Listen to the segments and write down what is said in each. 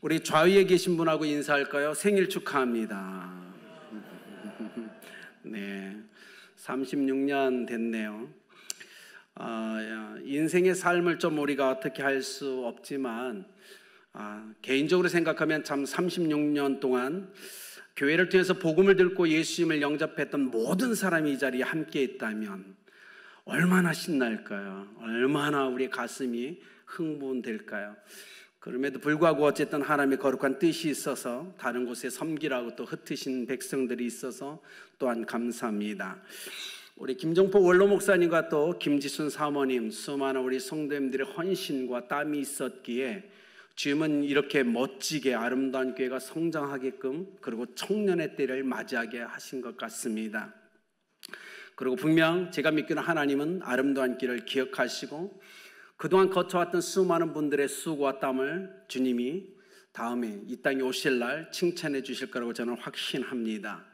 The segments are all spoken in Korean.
우리 좌위에 계신 분하고 인사할까요? 생일 축하합니다. 네, 36년 됐네요. 인생의 삶을 좀 우리가 어떻게 할 수 없지만 개인적으로 생각하면 참 36년 동안 교회를 통해서 복음을 듣고 예수님을 영접했던 모든 사람이 이 자리에 함께 있다면 얼마나 신날까요? 얼마나 우리 가슴이 흥분될까요? 그럼에도 불구하고 어쨌든 하나님의 거룩한 뜻이 있어서 다른 곳에 섬기라고 또 흩으신 백성들이 있어서 또한 감사합니다. 우리 김종포 원로 목사님과 또 김지순 사모님, 수많은 우리 성도님들의 헌신과 땀이 있었기에 주님은 이렇게 멋지게 아름다운 교회가 성장하게끔, 그리고 청년의 때를 맞이하게 하신 것 같습니다. 그리고 분명 제가 믿기는 하나님은 아름다운 길을 기억하시고 그동안 거쳐왔던 수많은 분들의 수고와 땀을 주님이 다음에 이 땅에 오실 날 칭찬해 주실 거라고 저는 확신합니다.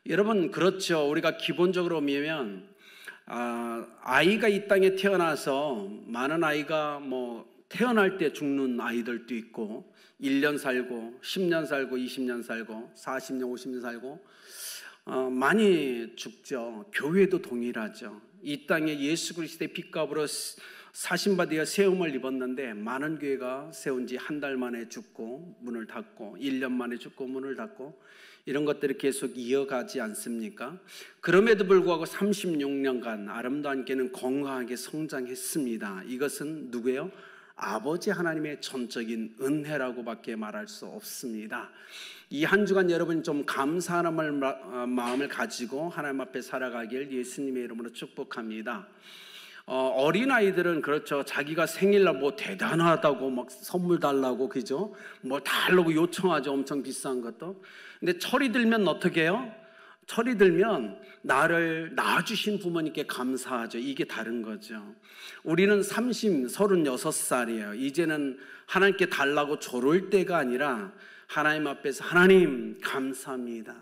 여러분, 그렇죠. 우리가 기본적으로 보면 아이가 이 땅에 태어나서 많은 아이가 태어날 때 죽는 아이들도 있고 1년 살고 10년 살고 20년 살고 40년 50년 살고 많이 죽죠. 교회도 동일하죠. 이 땅에 예수 그리스도의 핏값으로 사신바 되어 세움을 입었는데 많은 교회가 세운 지 한 달 만에 죽고 문을 닫고 1년 만에 죽고 문을 닫고 이런 것들이 계속 이어가지 않습니까? 그럼에도 불구하고 36년간 아름다운 교회는 건강하게 성장했습니다. 이것은 누구예요? 아버지 하나님의 전적인 은혜라고밖에 말할 수 없습니다. 이 한 주간 여러분 좀 감사하는 마음을 가지고 하나님 앞에 살아가길 예수님의 이름으로 축복합니다. 어린아이들은 그렇죠. 자기가 생일날 대단하다고 막 선물 달라고, 그죠? 달라고 요청하죠. 엄청 비싼 것도. 근데 철이 들면 어떻게 해요? 철이 들면 나를 낳아주신 부모님께 감사하죠. 이게 다른 거죠. 우리는 36살이에요. 이제는 하나님께 달라고 조를 때가 아니라 하나님 앞에서 하나님 감사합니다.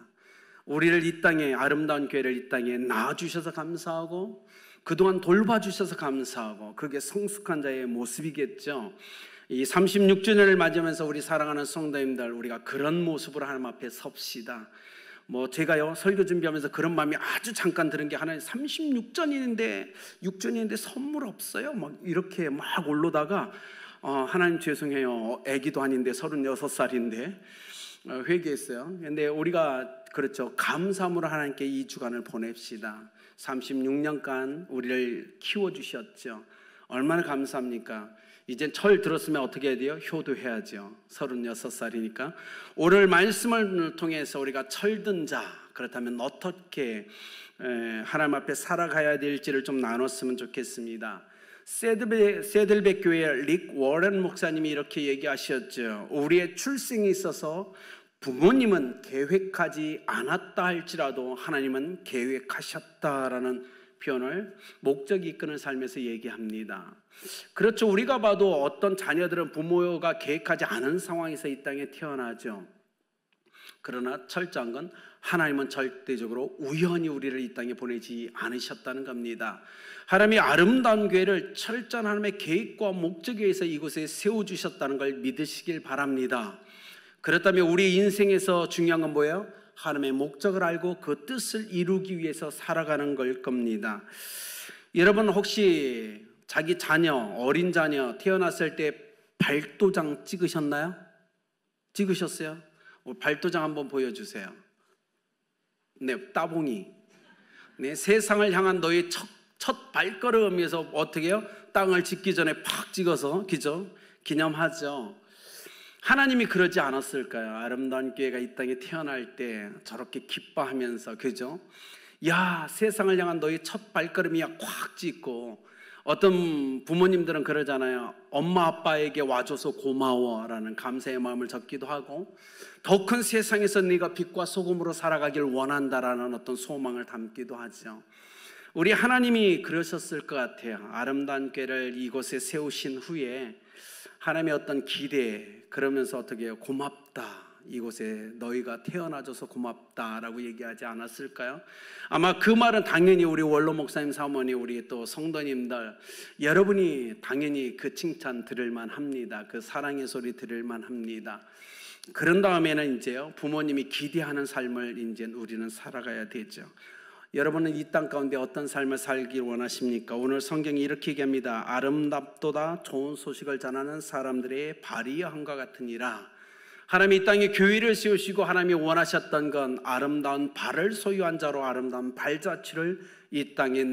우리를 이 땅에, 아름다운 교회를 이 땅에 낳아주셔서 감사하고 그동안 돌봐주셔서 감사하고, 그게 성숙한 자의 모습이겠죠. 이 36주년을 맞이하면서 우리 사랑하는 성도님들, 우리가 그런 모습으로 하나님 앞에 섭시다. 제가요 설교 준비하면서 그런 마음이 아주 잠깐 드는 게, 하나님 36주년인데 선물 없어요? 이렇게 올라다가 하나님 죄송해요, 애기도 아닌데 36살인데 회개했어요. 근데 우리가 그렇죠, 감사함으로 하나님께 이 주간을 보냅시다. 36년간 우리를 키워주셨죠. 얼마나 감사합니까? 이젠 철 들었으면 어떻게 해야 돼요? 효도해야죠. 36살이니까. 오늘 말씀을 통해서 우리가 철든 자, 그렇다면 어떻게 하나님 앞에 살아가야 될지를 좀 나눴으면 좋겠습니다. 세들백 교회 릭 워렌 목사님이 이렇게 얘기하셨죠. 우리의 출생에 있어서 부모님은 계획하지 않았다 할지라도 하나님은 계획하셨다라는 표현을 목적이 이끄는 삶에서 얘기합니다. 그렇죠. 우리가 봐도 어떤 자녀들은 부모가 계획하지 않은 상황에서 이 땅에 태어나죠. 그러나 철저한 건 하나님은 절대적으로 우연히 우리를 이 땅에 보내지 않으셨다는 겁니다. 하나님이 아름다운 교회를 철저한 하나님의 계획과 목적에 의해서 이곳에 세워주셨다는 걸 믿으시길 바랍니다. 그렇다면 우리 인생에서 중요한 건 뭐예요? 하나님의 목적을 알고 그 뜻을 이루기 위해서 살아가는 걸 겁니다. 여러분, 혹시 자기 자녀, 어린 자녀 태어났을 때 발도장 찍으셨나요? 찍으셨어요? 발도장 한번 보여주세요. 네, 따봉이. 네, 세상을 향한 너의 첫 발걸음에서 어떻게 해요? 땅을 짓기 전에 팍 찍어서, 그죠? 기념하죠. 하나님이 그러지 않았을까요? 아름다운 교회가 이 땅에 태어날 때 저렇게 기뻐하면서, 그죠? 야, 세상을 향한 너의 첫 발걸음이야, 꽉 찍고. 어떤 부모님들은 그러잖아요. 엄마 아빠에게 와줘서 고마워라는 감사의 마음을 적기도 하고, 더 큰 세상에서 네가 빛과 소금으로 살아가길 원한다라는 어떤 소망을 담기도 하죠. 우리 하나님이 그러셨을 것 같아요. 아름다운 교회를 이곳에 세우신 후에 하나님의 어떤 기대, 그러면서 어떻게 해요? 고맙다, 이곳에 너희가 태어나줘서 고맙다라고 얘기하지 않았을까요? 아마 그 말은 당연히 우리 원로 목사님 사모님, 우리 또 성도님들 여러분이 당연히 그 칭찬 들을만 합니다. 그 사랑의 소리 들을만 합니다. 그런 다음에는 이제요, 부모님이 기대하는 삶을 이제 우리는 살아가야 되죠. 여러분은 이 땅 가운데 어떤 삶을 살길 원하십니까? 오늘 성경이 이렇게 얘기합니다. 아름답도다 좋은 소식을 전하는 사람들의 발이 함과 같으니라. 하나님이 이 땅에 교회를 세우시고 하나님이 원하셨던 건 아름다운 발을 소유한 자로 아름다운 발자취를 이 땅에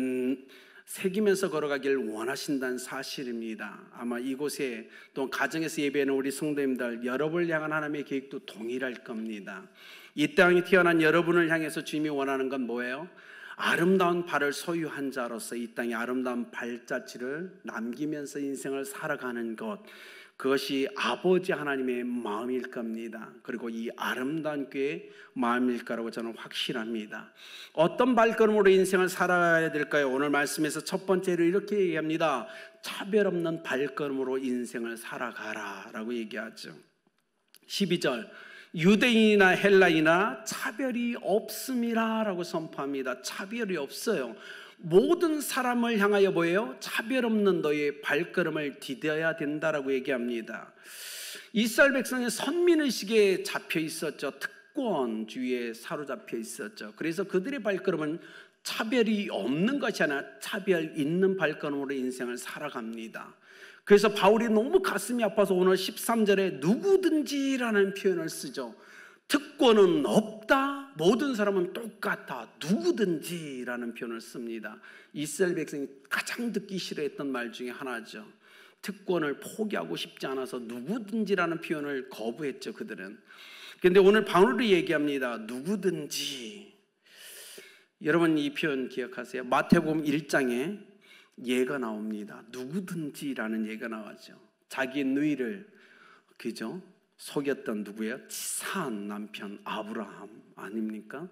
새기면서 걸어가길 원하신다는 사실입니다. 아마 이곳에 또 가정에서 예배하는 우리 성도님들 여러분을 향한 하나님의 계획도 동일할 겁니다. 이 땅에 태어난 여러분을 향해서 주님이 원하는 건 뭐예요? 아름다운 발을 소유한 자로서 이 땅에 아름다운 발자취를 남기면서 인생을 살아가는 것, 그것이 아버지 하나님의 마음일 겁니다. 그리고 이 아름다운 교회의 마음일 거라고 저는 확실합니다. 어떤 발걸음으로 인생을 살아야 될까요? 오늘 말씀에서 첫 번째로 이렇게 얘기합니다. 차별 없는 발걸음으로 인생을 살아가라 라고 얘기하죠. 12절, 유대인이나 헬라인이나 차별이 없음이라 라고 선포합니다. 차별이 없어요. 모든 사람을 향하여 뭐예요? 차별 없는 너의 발걸음을 디뎌야 된다라고 얘기합니다. 이스라엘 백성의 선민의식에 잡혀 있었죠. 특권주의에 사로잡혀 있었죠. 그래서 그들의 발걸음은 차별이 없는 것이 아니라 차별 있는 발걸음으로 인생을 살아갑니다. 그래서 바울이 너무 가슴이 아파서 오늘 13절에 누구든지라는 표현을 쓰죠. 특권은 없다, 모든 사람은 똑같다, 누구든지라는 표현을 씁니다. 이스라엘 백성이 가장 듣기 싫어했던 말 중에 하나죠. 특권을 포기하고 싶지 않아서 누구든지라는 표현을 거부했죠, 그들은. 그런데 오늘 바울이 얘기합니다. 누구든지. 여러분 이 표현 기억하세요? 마태복음 1장에 예가 나옵니다. 누구든지라는 예가 나왔죠. 자기의 누이를, 그죠? 속였던 누구예요? 치사한 남편 아브라함 아닙니까?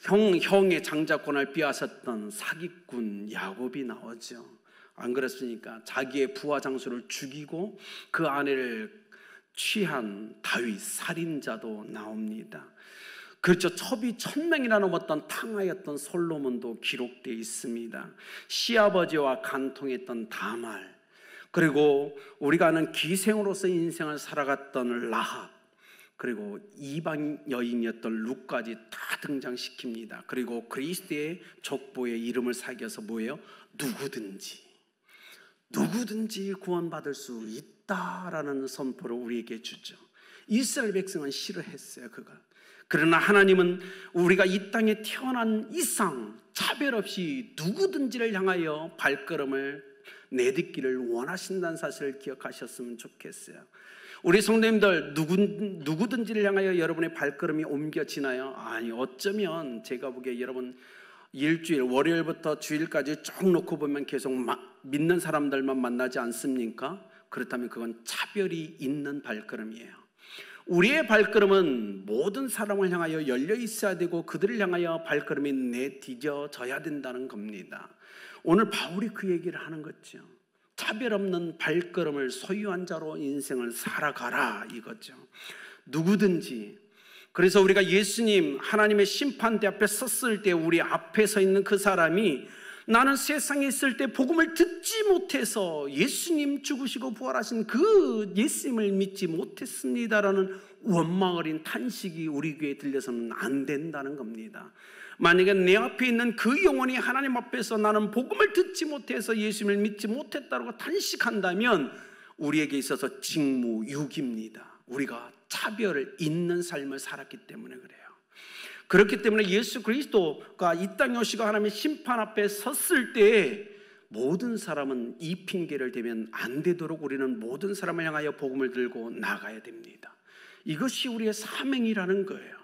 형의 장자권을 빼앗았던 사기꾼 야곱이 나오죠. 안 그렇습니까? 자기의 부하 장수를 죽이고 그 아내를 취한 다윗 살인자도 나옵니다. 그렇죠. 첩이 1000명이나 넘었던 탕하였던 솔로몬도 기록되어 있습니다. 시아버지와 간통했던 다말, 그리고 우리가 아는 기생으로서 인생을 살아갔던 라합, 그리고 이방 여인이었던 룻까지 다 등장시킵니다. 그리고 그리스도의 족보에 이름을 새겨서 뭐예요? 누구든지 구원받을 수 있다라는 선포를 우리에게 주죠. 이스라엘 백성은 싫어했어요, 그걸. 그러나 하나님은 우리가 이 땅에 태어난 이상 차별 없이 누구든지를 향하여 발걸음을 내딛기를 원하신다는 사실을 기억하셨으면 좋겠어요. 우리 성도님들 누구든지를 향하여 여러분의 발걸음이 옮겨지나요? 아니, 어쩌면 제가 보기에 여러분 일주일 월요일부터 주일까지 쭉 놓고 보면 계속 믿는 사람들만 만나지 않습니까? 그렇다면 그건 차별이 있는 발걸음이에요. 우리의 발걸음은 모든 사람을 향하여 열려 있어야 되고 그들을 향하여 발걸음이 내디뎌져야 된다는 겁니다. 오늘 바울이 그 얘기를 하는 거죠. 차별 없는 발걸음을 소유한 자로 인생을 살아가라 이거죠. 누구든지. 그래서 우리가 예수님 하나님의 심판대 앞에 섰을 때 우리 앞에 서 있는 그 사람이 나는 세상에 있을 때 복음을 듣지 못해서 예수님 죽으시고 부활하신 그 예수님을 믿지 못했습니다라는 원망 어린 탄식이 우리 귀에 들려서는 안 된다는 겁니다. 만약에 내 앞에 있는 그 영혼이 하나님 앞에서 나는 복음을 듣지 못해서 예수님을 믿지 못했다고 탄식한다면 우리에게 있어서 직무유기입니다. 우리가 차별 있는 삶을 살았기 때문에 그래요. 그렇기 때문에 예수 그리스도가 이 땅에 오시고 하나님의 심판 앞에 섰을 때 모든 사람은 이 핑계를 대면 안 되도록 우리는 모든 사람을 향하여 복음을 들고 나가야 됩니다. 이것이 우리의 사명이라는 거예요.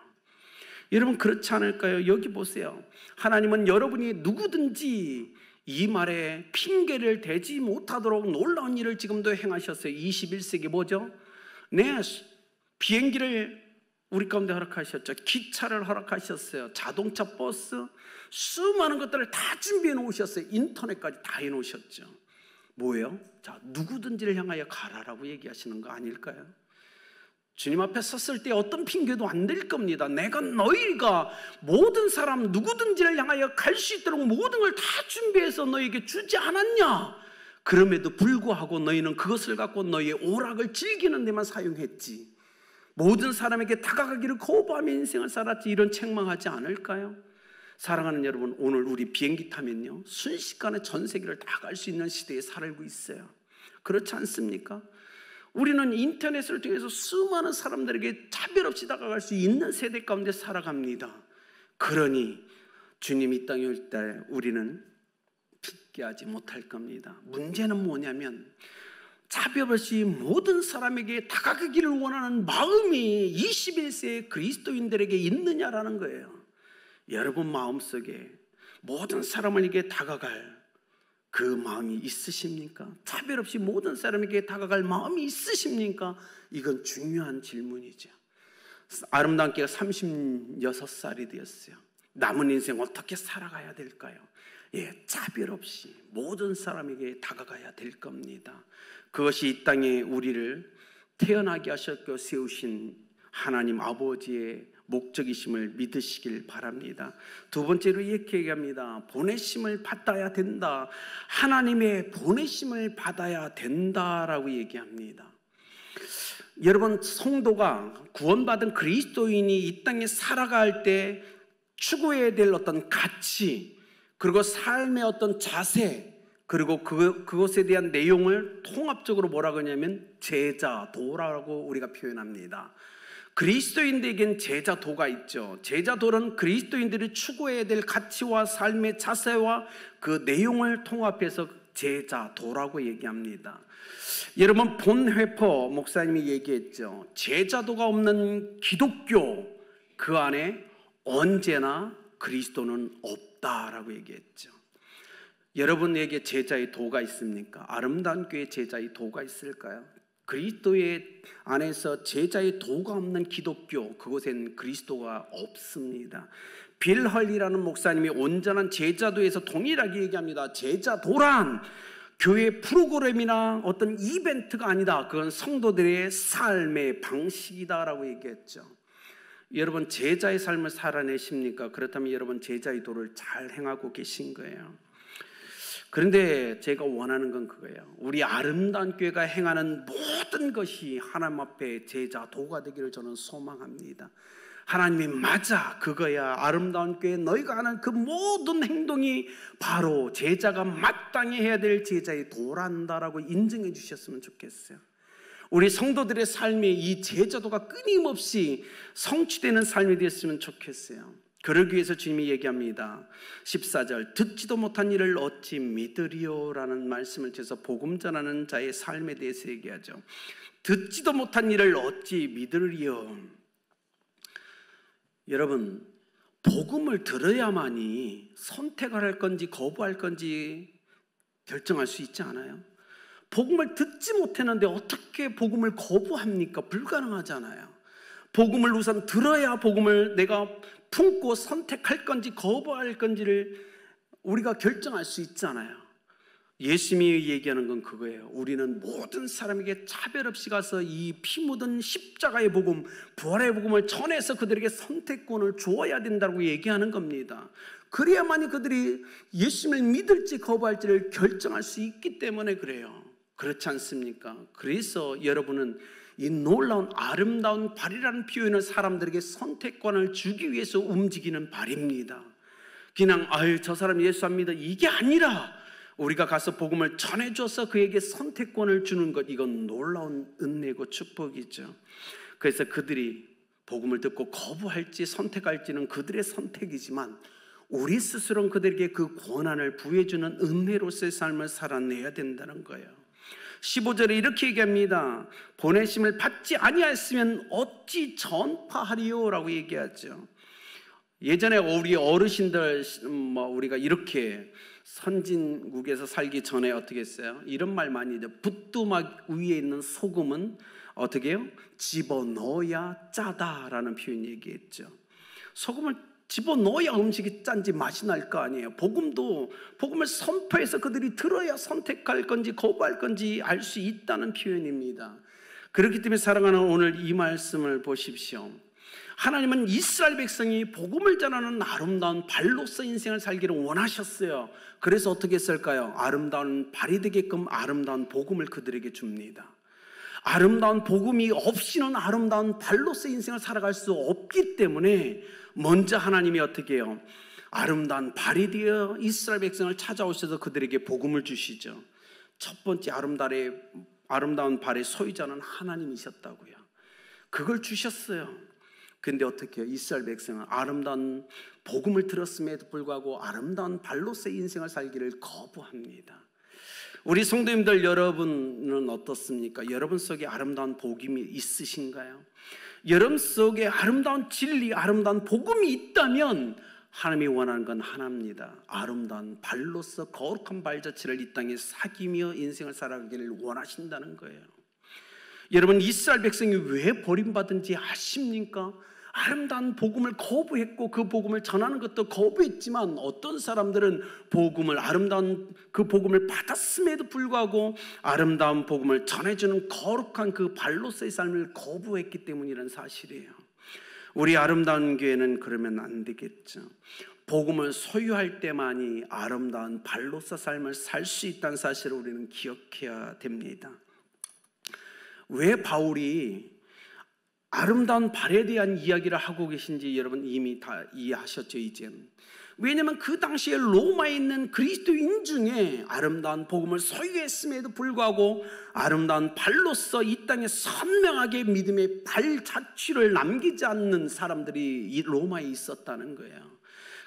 여러분 그렇지 않을까요? 여기 보세요. 하나님은 여러분이 누구든지 이 말에 핑계를 대지 못하도록 놀라운 일을 지금도 행하셨어요. 21세기 뭐죠? 비행기를 우리 가운데 허락하셨죠. 기차를 허락하셨어요. 자동차, 버스, 수많은 것들을 다 준비해 놓으셨어요. 인터넷까지 다 해 놓으셨죠. 뭐예요? 자, 누구든지를 향하여 가라라고 얘기하시는 거 아닐까요? 주님 앞에 섰을 때 어떤 핑계도 안 될 겁니다. 내가 너희가 모든 사람 누구든지를 향하여 갈 수 있도록 모든 걸 다 준비해서 너희에게 주지 않았냐? 그럼에도 불구하고 너희는 그것을 갖고 너희의 오락을 즐기는 데만 사용했지. 모든 사람에게 다가가기를 거부하며 인생을 살았지. 이런 책망하지 않을까요? 사랑하는 여러분, 오늘 우리 비행기 타면요, 순식간에 전 세계를 다 갈 수 있는 시대에 살고 있어요. 그렇지 않습니까? 우리는 인터넷을 통해서 수많은 사람들에게 차별 없이 다가갈 수 있는 세대 가운데 살아갑니다. 그러니 주님 이 땅에 올 때 우리는 핏기하지 못할 겁니다. 문제는 뭐냐면 차별 없이 모든 사람에게 다가가기를 원하는 마음이 21세의 그리스도인들에게 있느냐라는 거예요. 여러분 마음속에 모든 사람에게 다가갈 그 마음이 있으십니까? 차별 없이 모든 사람에게 다가갈 마음이 있으십니까? 이건 중요한 질문이죠. 아름다운 교회가 36살이 되었어요. 남은 인생 어떻게 살아가야 될까요? 차별 없이 모든 사람에게 다가가야 될 겁니다. 그것이 이 땅에 우리를 태어나게 하셨고 세우신 하나님 아버지의 목적이심을 믿으시길 바랍니다. 두 번째로 이렇게 얘기합니다. 보내심을 받아야 된다. 하나님의 보내심을 받아야 된다라고 얘기합니다. 여러분, 성도가 구원받은 그리스도인이 이 땅에 살아갈 때 추구해야 될 어떤 가치, 그리고 삶의 어떤 자세, 그리고 그것에 대한 내용을 통합적으로 뭐라고 하냐면 제자도라고 우리가 표현합니다. 그리스도인들에겐 제자도가 있죠. 제자도는 그리스도인들이 추구해야 될 가치와 삶의 자세와 그 내용을 통합해서 제자도라고 얘기합니다. 여러분, 본 회퍼 목사님이 얘기했죠. 제자도가 없는 기독교, 그 안에 언제나 그리스도는 없다라고 얘기했죠. 여러분에게 제자의 도가 있습니까? 아름다운 교회 제자의 도가 있을까요? 그리스도의 안에서 제자의 도가 없는 기독교, 그곳엔 그리스도가 없습니다. 빌 헐리라는 목사님이 온전한 제자도에서 동일하게 얘기합니다. 제자도란 교회 프로그램이나 어떤 이벤트가 아니다. 그건 성도들의 삶의 방식이다라고 얘기했죠. 여러분, 제자의 삶을 살아내십니까? 그렇다면 여러분 제자의 도를 잘 행하고 계신 거예요. 그런데 제가 원하는 건 그거예요. 우리 아름다운 교회가 행하는 모든 것이 하나님 앞에 제자도가 되기를 저는 소망합니다. 하나님이 맞아, 그거야. 아름다운 교회 너희가 하는 그 모든 행동이 바로 제자가 마땅히 해야 될 제자의 도란다라고 인정해 주셨으면 좋겠어요. 우리 성도들의 삶에 이 제자도가 끊임없이 성취되는 삶이 되었으면 좋겠어요. 그러기 위해서 주님이 얘기합니다. 14절, 듣지도 못한 일을 어찌 믿으리요? 라는 말씀을 통해서 복음 전하는 자의 삶에 대해서 얘기하죠. 듣지도 못한 일을 어찌 믿으리요? 여러분, 복음을 들어야만이 선택을 할 건지 거부할 건지 결정할 수 있지 않아요? 복음을 듣지 못했는데 어떻게 복음을 거부합니까? 불가능하잖아요. 복음을 우선 들어야 복음을 내가 품고 선택할 건지 거부할 건지를 우리가 결정할 수 있잖아요. 예수님이 얘기하는 건 그거예요. 우리는 모든 사람에게 차별 없이 가서 이 피 묻은 십자가의 복음, 부활의 복음을 전해서 그들에게 선택권을 주어야 된다고 얘기하는 겁니다. 그래야만이 그들이 예수님을 믿을지 거부할지를 결정할 수 있기 때문에 그래요. 그렇지 않습니까? 그래서 여러분은 이 놀라운 아름다운 발이라는 표현을 사람들에게 선택권을 주기 위해서 움직이는 발입니다. 그냥 저 사람 예수 안 믿어, 이게 아니라 우리가 가서 복음을 전해줘서 그에게 선택권을 주는 것, 이건 놀라운 은혜고 축복이죠. 그래서 그들이 복음을 듣고 거부할지 선택할지는 그들의 선택이지만 우리 스스로는 그들에게 그 권한을 부여주는 은혜로서의 삶을 살아내야 된다는 거예요. 15절에 이렇게 얘기합니다. 보내심을 받지 아니하였으면 어찌 전파하리요? 라고 얘기하죠. 예전에 우리 어르신들 우리가 이렇게 선진국에서 살기 전에 어떻게 했어요? 이런 말 많이 해요. 부뚜막 위에 있는 소금은 어떻게 해요? 집어넣어야 짜다라는 표현 얘기했죠. 소금을 집어넣어야 음식이 짠지 맛이 날 거 아니에요. 복음을 선포해서 그들이 들어야 선택할 건지 거부할 건지 알 수 있다는 표현입니다. 그렇기 때문에 사랑하는 오늘 이 말씀을 보십시오. 하나님은 이스라엘 백성이 복음을 전하는 아름다운 발로서 인생을 살기를 원하셨어요. 그래서 어떻게 했을까요? 아름다운 발이 되게끔 아름다운 복음을 그들에게 줍니다. 아름다운 복음이 없이는 아름다운 발로서 인생을 살아갈 수 없기 때문에 먼저 하나님이 어떻게 해요? 아름다운 발이 되어 이스라엘 백성을 찾아오셔서 그들에게 복음을 주시죠. 첫 번째 아름다운 발의 소유자는 하나님이셨다고요. 그걸 주셨어요. 근데 어떻게 해요? 이스라엘 백성은 아름다운 복음을 들었음에도 불구하고 아름다운 발로서의 인생을 살기를 거부합니다. 우리 성도님들, 여러분은 어떻습니까? 여러분 속에 아름다운 복음이 있으신가요? 여러분 속에 아름다운 진리, 아름다운 복음이 있다면 하나님이 원하는 건 하나입니다. 아름다운 발로서 거룩한 발자취를 이 땅에 사귀며 인생을 살아가기를 원하신다는 거예요. 여러분, 이스라엘 백성이 왜 버림받은지 아십니까? 아름다운 복음을 거부했고 그 복음을 전하는 것도 거부했지만 어떤 사람들은 아름다운 그 복음을 받았음에도 불구하고 아름다운 복음을 전해주는 거룩한 그 발로서의 삶을 거부했기 때문이라는 사실이에요. 우리 아름다운 교회는 그러면 안 되겠죠. 복음을 소유할 때만이 아름다운 발로서 삶을 살 수 있다는 사실을 우리는 기억해야 됩니다. 왜 바울이 아름다운 발에 대한 이야기를 하고 계신지 여러분 이미 다 이해하셨죠, 이제는. 왜냐하면 그 당시에 로마에 있는 그리스도인 중에 아름다운 복음을 소유했음에도 불구하고 아름다운 발로서 이 땅에 선명하게 믿음의 발자취를 남기지 않는 사람들이 이 로마에 있었다는 거예요.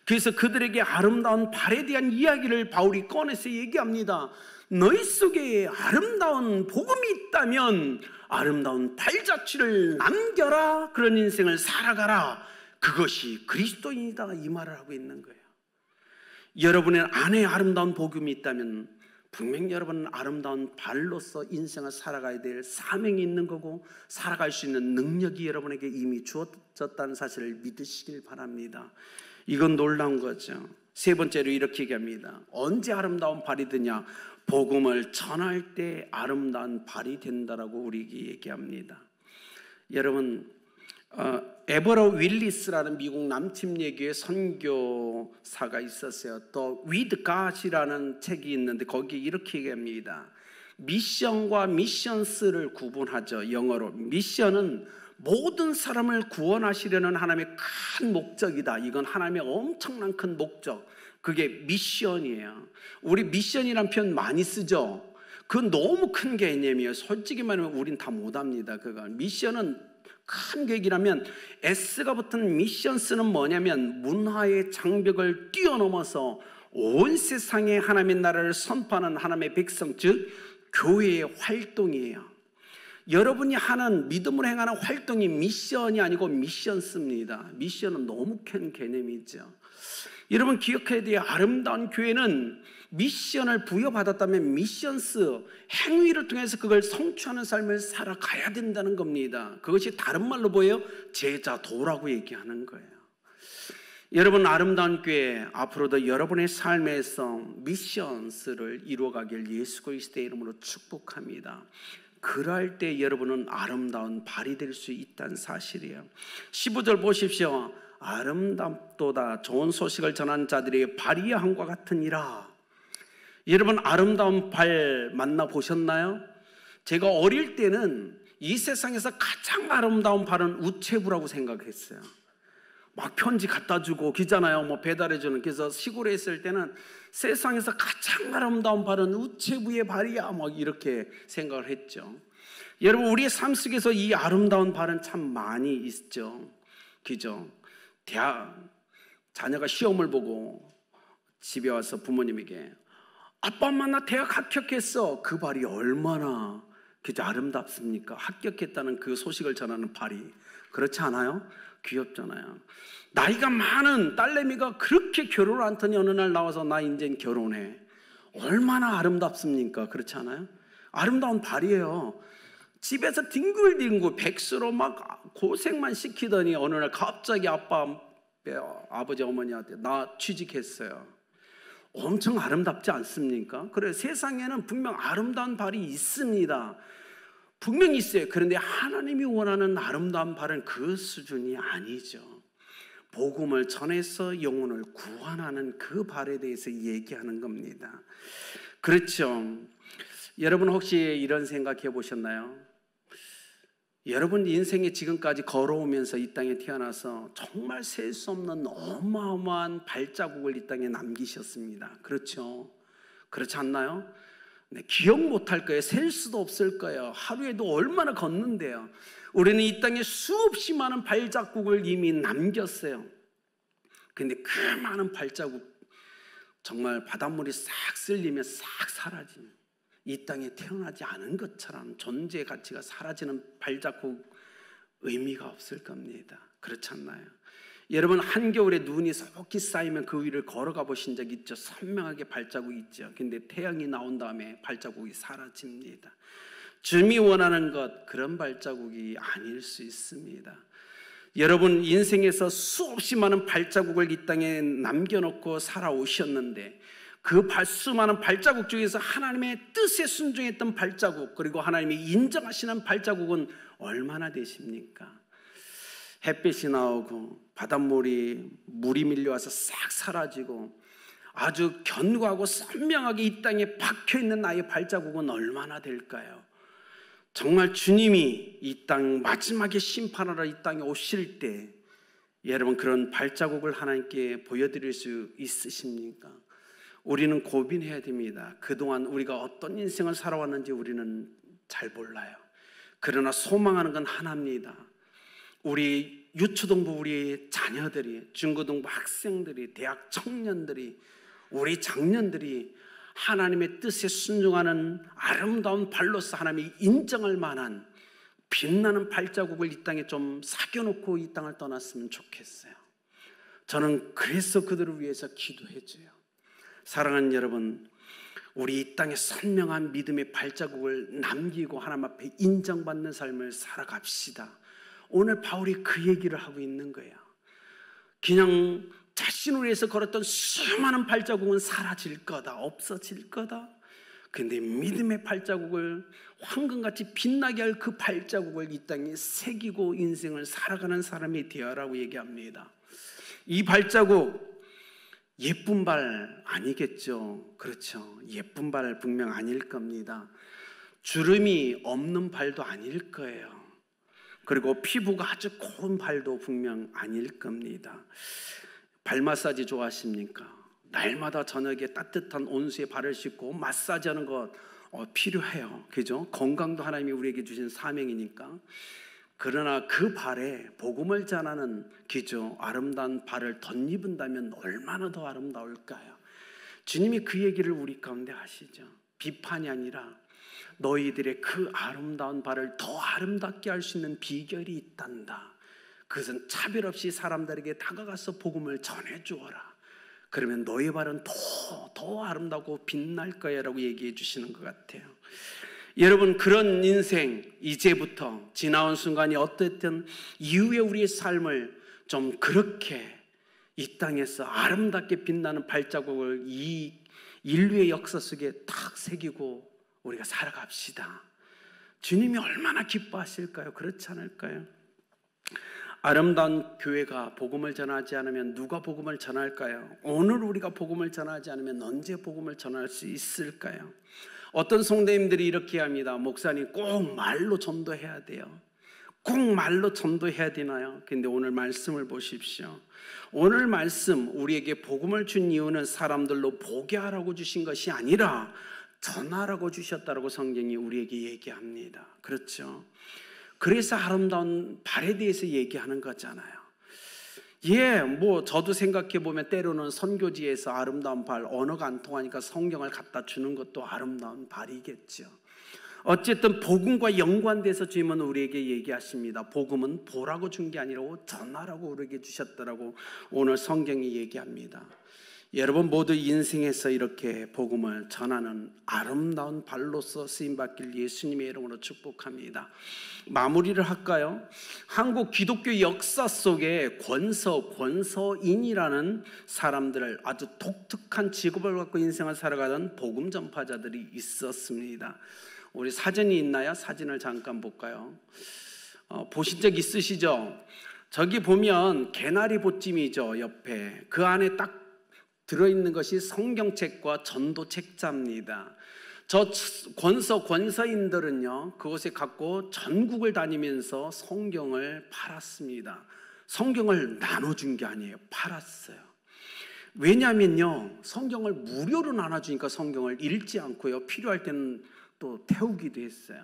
그래서 그들에게 아름다운 발에 대한 이야기를 바울이 꺼내서 얘기합니다. 너희 속에 아름다운 복음이 있다면 아름다운 발자취를 남겨라. 그런 인생을 살아가라. 그것이 그리스도인이다. 이 말을 하고 있는 거예요. 여러분의 안에 아름다운 복음이 있다면 분명히 여러분은 아름다운 발로서 인생을 살아가야 될 사명이 있는 거고 살아갈 수 있는 능력이 여러분에게 이미 주어졌다는 사실을 믿으시길 바랍니다. 이건 놀라운 거죠. 세 번째로 이렇게 얘기합니다. 언제 아름다운 발이 되냐? 복음을 전할 때 아름다운 발이 된다라고 우리에게 얘기합니다. 여러분, 에버러 윌리스라는 미국 남침예교의 선교사가 있었어요. 또 With God이라는 책이 있는데 거기에 이렇게 얘기합니다. 미션과 미션스를 구분하죠. 영어로 미션은 모든 사람을 구원하시려는 하나님의 큰 목적이다. 이건 하나님의 엄청난 큰 목적. 그게 미션이에요. 우리 미션이란 표현 많이 쓰죠. 그건 너무 큰 개념이에요. 솔직히 말하면 우린 다 못합니다. 그건 미션은 큰 계획이라면 S가 붙은 미션스는 뭐냐면 문화의 장벽을 뛰어넘어서 온 세상에 하나님의 나라를 선포하는 하나님의 백성, 즉 교회의 활동이에요. 여러분이 하는 믿음으로 행하는 활동이 미션이 아니고 미션스입니다. 미션은 너무 큰 개념이죠. 여러분 기억해야 돼요. 아름다운 교회는 미션을 부여받았다면 미션스, 행위를 통해서 그걸 성취하는 삶을 살아가야 된다는 겁니다. 그것이 다른 말로 뭐예요? 제자도라고 얘기하는 거예요. 여러분 아름다운 교회 앞으로도 여러분의 삶에서 미션스를 이루어가길 예수 그리스도의 이름으로 축복합니다. 그럴 때 여러분은 아름다운 발이 될 수 있다는 사실이에요. 15절 보십시오. 아름답도다 좋은 소식을 전하는 자들의 발이 함과 같으니라. 여러분 아름다운 발 만나보셨나요? 제가 어릴 때는 이 세상에서 가장 아름다운 발은 우체부라고 생각했어요. 막 편지 갖다 주고 기잖아요. 뭐 배달해 주는. 그래서 시골에 있을 때는 세상에서 가장 아름다운 발은 우체부의 발이야. 막 이렇게 생각을 했죠. 여러분 우리의 삶 속에서 이 아름다운 발은 참 많이 있죠. 그죠? 자녀가 시험을 보고 집에 와서 부모님에게 아빠 엄마 나 대학 합격했어. 그 발이 얼마나 그저 아름답습니까? 합격했다는 그 소식을 전하는 발이. 그렇지 않아요? 귀엽잖아요. 나이가 많은 딸내미가 그렇게 결혼을 않더니 어느 날 나와서 나 이젠 결혼해. 얼마나 아름답습니까? 그렇지 않아요? 아름다운 발이에요. 집에서 뒹굴뒹굴 백수로 막 고생만 시키더니 어느 날 갑자기 아버지 어머니한테 나 취직했어요. 엄청 아름답지 않습니까? 그래 세상에는 분명 아름다운 발이 있습니다. 분명히 있어요. 그런데 하나님이 원하는 아름다운 발은 그 수준이 아니죠. 복음을 전해서 영혼을 구원하는 그 발에 대해서 얘기하는 겁니다. 그렇죠. 여러분 혹시 이런 생각해 보셨나요? 여러분 인생에 지금까지 걸어오면서 이 땅에 태어나서 정말 셀 수 없는 어마어마한 발자국을 이 땅에 남기셨습니다. 그렇죠? 그렇지 않나요? 네, 기억 못할 거예요. 셀 수도 없을 거예요. 하루에도 얼마나 걷는데요. 우리는 이 땅에 수없이 많은 발자국을 이미 남겼어요. 근데 그 많은 발자국, 정말 바닷물이 싹 쓸리면 싹 사라지는, 이 땅에 태어나지 않은 것처럼 존재의 가치가 사라지는 발자국, 의미가 없을 겁니다. 그렇지 않나요? 여러분 한겨울에 눈이 속히 쌓이면 그 위를 걸어가 보신 적 있죠? 선명하게 발자국이 있죠. 근데 태양이 나온 다음에 발자국이 사라집니다. 주님이 원하는 것, 그런 발자국이 아닐 수 있습니다. 여러분 인생에서 수없이 많은 발자국을 이 땅에 남겨놓고 살아오셨는데 그 수많은 발자국 중에서 하나님의 뜻에 순종했던 발자국, 그리고 하나님이 인정하시는 발자국은 얼마나 되십니까? 햇빛이 나오고 바닷물이 물이 밀려와서 싹 사라지고 아주 견고하고 선명하게 이 땅에 박혀있는 나의 발자국은 얼마나 될까요? 정말 주님이 이 땅 마지막에 심판하러 이 땅에 오실 때 여러분 그런 발자국을 하나님께 보여드릴 수 있으십니까? 우리는 고민해야 됩니다. 그동안 우리가 어떤 인생을 살아왔는지 우리는 잘 몰라요. 그러나 소망하는 건 하나입니다. 우리 유초등부 우리 자녀들이, 중고등부 학생들이, 대학 청년들이, 우리 장년들이 하나님의 뜻에 순종하는 아름다운 발로서 하나님이 인정할 만한 빛나는 발자국을 이 땅에 좀 새겨놓고 이 땅을 떠났으면 좋겠어요. 저는 그래서 그들을 위해서 기도해줘요. 사랑하는 여러분, 우리 이 땅에 선명한 믿음의 발자국을 남기고 하나님 앞에 인정받는 삶을 살아갑시다. 오늘 바울이 그 얘기를 하고 있는 거예요. 그냥 자신을 위해서 걸었던 수많은 발자국은 사라질 거다, 없어질 거다. 근데 믿음의 발자국을, 황금같이 빛나게 할 그 발자국을 이 땅에 새기고 인생을 살아가는 사람이 되어라고 얘기합니다. 이 발자국 예쁜 발 아니겠죠? 그렇죠. 예쁜 발 분명 아닐 겁니다. 주름이 없는 발도 아닐 거예요. 그리고 피부가 아주 고운 발도 분명 아닐 겁니다. 발 마사지 좋아하십니까? 날마다 저녁에 따뜻한 온수에 발을 씻고 마사지하는 것 필요해요. 그죠? 건강도 하나님이 우리에게 주신 사명이니까. 그러나 그 발에 복음을 전하는 기죠, 아름다운 발을 덧입은다면 얼마나 더 아름다울까요? 주님이 그 얘기를 우리 가운데 하시죠. 비판이 아니라 너희들의 그 아름다운 발을 더 아름답게 할 수 있는 비결이 있단다. 그것은 차별 없이 사람들에게 다가가서 복음을 전해주어라. 그러면 너희 발은 더 아름다고 빛날 거야 라고 얘기해 주시는 것 같아요. 여러분 그런 인생, 이제부터 지나온 순간이 어떻든 이후에 우리의 삶을 좀 그렇게 이 땅에서 아름답게 빛나는 발자국을 이 인류의 역사 속에 탁 새기고 우리가 살아갑시다. 주님이 얼마나 기뻐하실까요? 그렇지 않을까요? 아름다운 교회가 복음을 전하지 않으면 누가 복음을 전할까요? 오늘 우리가 복음을 전하지 않으면 언제 복음을 전할 수 있을까요? 어떤 성도님들이 이렇게 합니다. 목사님 꼭 말로 전도해야 돼요. 꼭 말로 전도해야 되나요? 근데 오늘 말씀을 보십시오. 오늘 말씀 우리에게 복음을 준 이유는 사람들로 보게 하라고 주신 것이 아니라 전하라고 주셨다고 성경이 우리에게 얘기합니다. 그렇죠? 그래서 아름다운 발에 대해서 얘기하는 거잖아요. 저도 생각해 보면 때로는 선교지에서 아름다운 발, 언어가 안 통하니까 성경을 갖다 주는 것도 아름다운 발이겠죠. 어쨌든 복음과 연관돼서 주님은 우리에게 얘기하십니다. 복음은 보라고 준 게 아니라 전하라고 우리에게 주셨더라고 오늘 성경이 얘기합니다. 여러분 모두 인생에서 이렇게 복음을 전하는 아름다운 발로서 쓰임받길 예수님의 이름으로 축복합니다. 마무리를 할까요? 한국 기독교 역사 속에 권서인이라는 사람들을 아주 독특한 직업을 갖고 인생을 살아가던 복음 전파자들이 있었습니다. 우리 사진이 있나요? 사진을 잠깐 볼까요? 보신 적 있으시죠? 저기 보면 개나리 보찜이죠. 옆에 그 안에 딱 들어있는 것이 성경책과 전도책자입니다. 저 권서인들은요, 그것에 갖고 전국을 다니면서 성경을 팔았습니다. 성경을 나눠준 게 아니에요. 팔았어요. 왜냐하면요, 성경을 무료로 나눠주니까 성경을 읽지 않고요, 필요할 때는 또 태우기도 했어요.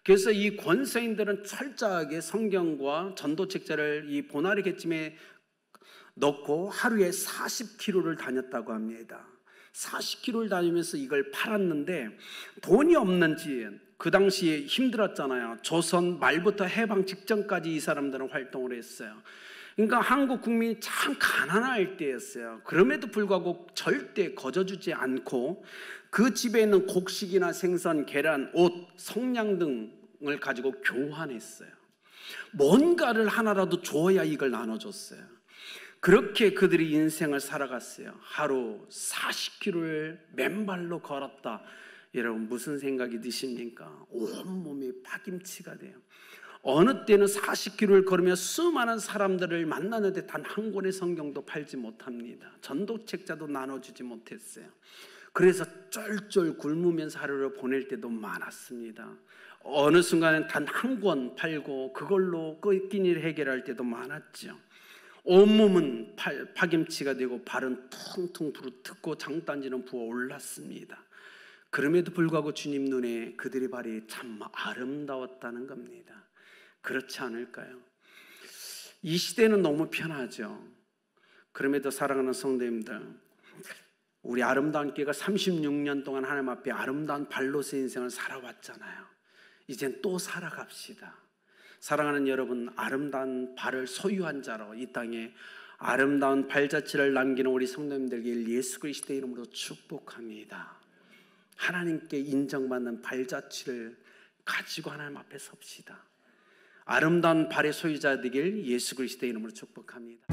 그래서 이 권서인들은 철저하게 성경과 전도책자를 이 보나리 갯짐에 넣고 하루에 40km를 다녔다고 합니다. 40km를 다니면서 이걸 팔았는데 돈이 없는지, 그 당시에 힘들었잖아요. 조선 말부터 해방 직전까지 이 사람들은 활동을 했어요. 그러니까 한국 국민이 참 가난할 때였어요. 그럼에도 불구하고 절대 거저주지 않고 그 집에 있는 곡식이나 생선, 계란, 옷, 성냥 등을 가지고 교환했어요. 뭔가를 하나라도 줘야 이걸 나눠줬어요. 그렇게 그들이 인생을 살아갔어요. 하루 40km를 맨발로 걸었다. 여러분 무슨 생각이 드십니까? 온몸이 파김치가 돼요. 어느 때는 40km를 걸으며 수많은 사람들을 만나는데 단 한 권의 성경도 팔지 못합니다. 전도책자도 나눠주지 못했어요. 그래서 쫄쫄 굶으면서 하루를 보낼 때도 많았습니다. 어느 순간엔 단 한 권 팔고 그걸로 끓긴 일 해결할 때도 많았죠. 온몸은 파김치가 되고 발은 퉁퉁 부르트고 장단지는 부어올랐습니다. 그럼에도 불구하고 주님 눈에 그들의 발이 참 아름다웠다는 겁니다. 그렇지 않을까요? 이 시대는 너무 편하죠. 그럼에도 사랑하는 성도님들, 우리 아름다운 교회가 36년 동안 하나님 앞에 아름다운 발로서 인생을 살아왔잖아요. 이젠 또 살아갑시다. 사랑하는 여러분, 아름다운 발을 소유한 자로 이 땅에 아름다운 발자취를 남기는 우리 성도님들에게 예수 그리스도의 이름으로 축복합니다. 하나님께 인정받는 발자취를 가지고 하나님 앞에 섭시다. 아름다운 발의 소유자 되길 예수 그리스도의 이름으로 축복합니다.